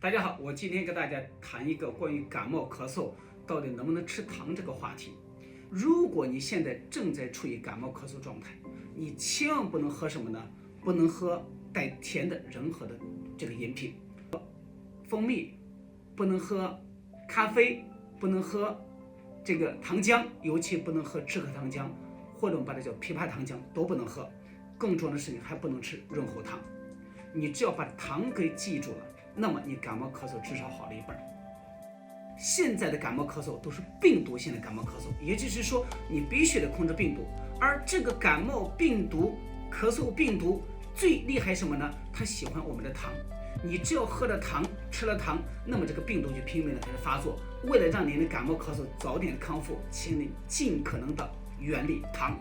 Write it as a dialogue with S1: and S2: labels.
S1: 大家好，我今天跟大家谈一个关于感冒咳嗽到底能不能吃糖这个话题。如果你现在正在处于感冒咳嗽状态，你千万不能喝什么呢？不能喝带甜的任何的这个饮品，蜂蜜，不能喝咖啡，不能喝这个糖浆，尤其不能喝止咳糖浆，或者我们把它叫枇杷糖浆，都不能喝。更重要的事情，还不能吃润喉糖。你只要把糖给记住了，那么你感冒咳嗽至少好了一半。现在的感冒咳嗽都是病毒性的感冒咳嗽，也就是说你必须得控制病毒，而这个感冒病毒、咳嗽病毒最厉害什么呢？它喜欢我们的糖。你只要喝了糖、吃了糖，那么这个病毒就拼命的开始发作。为了让您的感冒咳嗽早点康复，请你尽可能的远离糖。